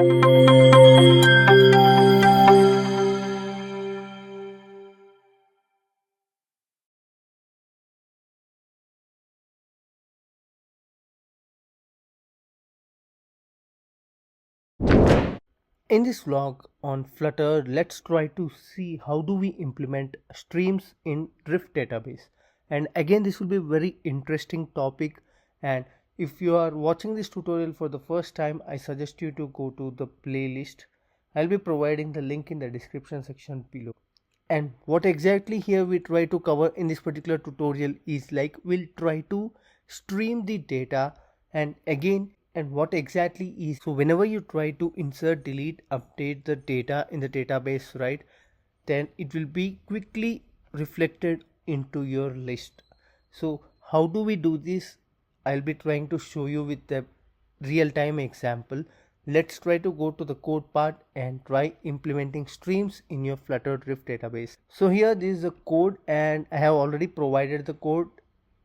In this vlog on Flutter, let's try to see how do we implement streams in Drift database. And again, this will be a very interesting topic, and if you are watching this tutorial for the first time, I suggest you to go to the playlist. I'll be providing the link in the description section below. And what exactly here we try to cover in this particular tutorial is like we'll try to stream the data, and again, and what exactly is, so whenever you try to insert, delete, update the data in the database, right, then it will be quickly reflected into your list. So how do we do this? I'll be trying to show you with the real-time example. Let's try to go to the code part and try implementing streams in your Flutter Drift database. So here this is the code, and I have already provided the code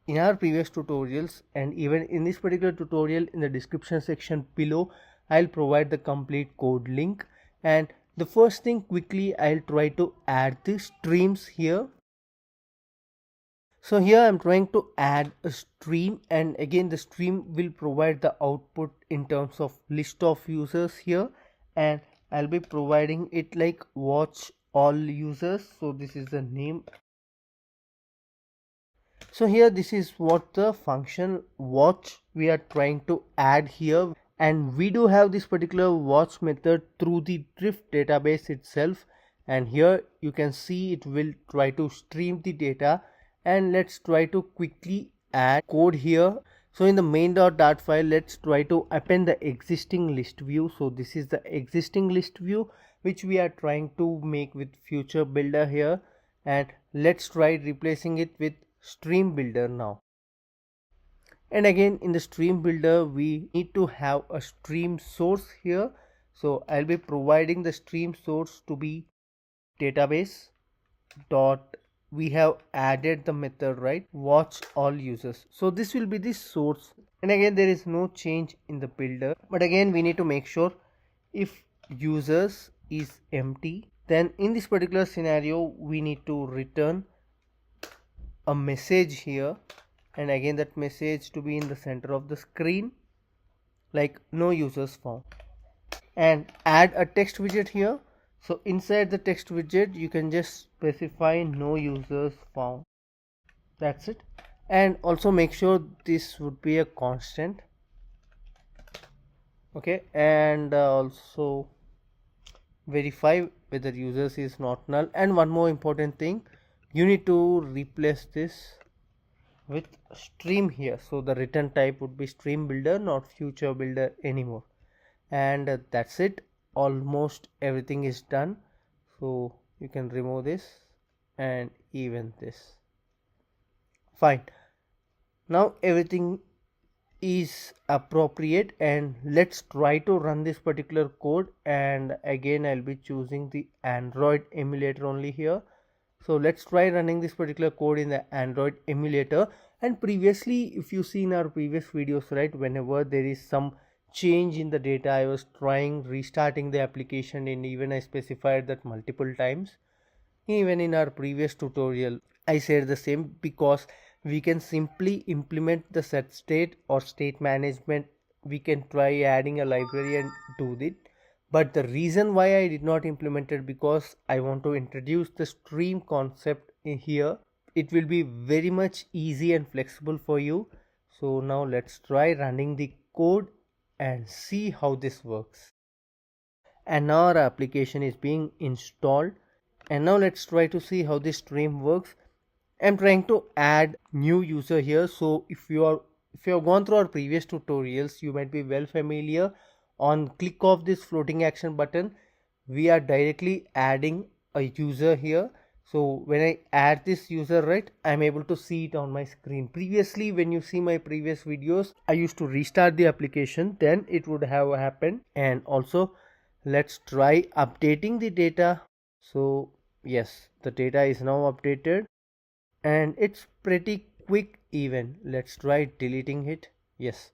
in our previous tutorials, and even in this particular tutorial in the description section below I'll provide the complete code link. And the first thing, quickly I'll try to add the streams here. So here I'm trying to add a stream, and again the stream will provide the output in terms of list of users here, and I'll be providing it like watch all users. So this is the name. So here this is what the function watch we are trying to add here, and we do have this particular watch method through the Drift database itself, and here you can see it will try to stream the data. And let's try to quickly add code here. So in the main.dart file, let's try to append the existing list view. So this is the existing list view which we are trying to make with FutureBuilder here, and let's try replacing it with StreamBuilder now. And again in the StreamBuilder we need to have a stream source here. So I'll be providing the stream source to be database dot, we have added the method, right, watch all users. So this will be the source, and again there is no change in the builder, but again we need to make sure if users is empty, then in this particular scenario we need to return a message here, and again that message to be in the center of the screen like no users found, and add a text widget here. So inside the text widget you can just specify no users found, that's it. And also make sure this would be a constant, okay, and also verify whether users is not null. And one more important thing, you need to replace this with stream here. So the return type would be StreamBuilder, not FutureBuilder anymore. And that's it, almost everything is done. So you can remove this and even this. Fine, now everything is appropriate, and let's try to run this particular code. And again I'll be choosing the Android emulator only here. So let's try running this particular code in the Android emulator. And previously, if you see in our previous videos, right, whenever there is some change in the data, I was trying restarting the application, and even I specified that multiple times. Even in our previous tutorial I said the same, because we can simply implement the set state or state management. We can try adding a library and do it, but the reason why I did not implement it, because I want to introduce the stream concept in here. It will be very much easy and flexible for you. So now let's try running the code and see how this works. And now our application is being installed, and now let's try to see how this stream works. I'm trying to add new user here. So if you have gone through our previous tutorials, you might be well familiar. On click of this floating action button, we are directly adding a user here. So when I add this user, right, I'm able to see it on my screen. Previously, when you see my previous videos, I used to restart the application, then it would have happened. And also let's try updating the data. So yes, the data is now updated, and it's pretty quick even. Let's try deleting it. Yes,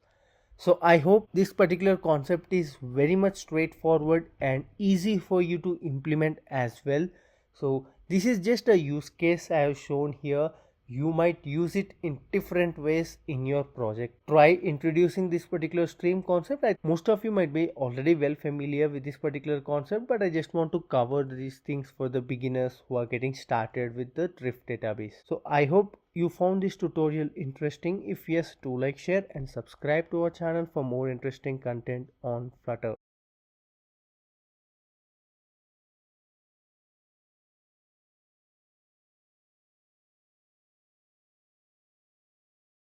So I hope this particular concept is very much straightforward and easy for you to implement as well. So this is just a use case I have shown here. You might use it in different ways in your project. Try introducing this particular stream concept. Most of you might be already well familiar with this particular concept, but I just want to cover these things for the beginners who are getting started with the Drift database. So I hope you found this tutorial interesting. If yes, do like, share and subscribe to our channel for more interesting content on Flutter.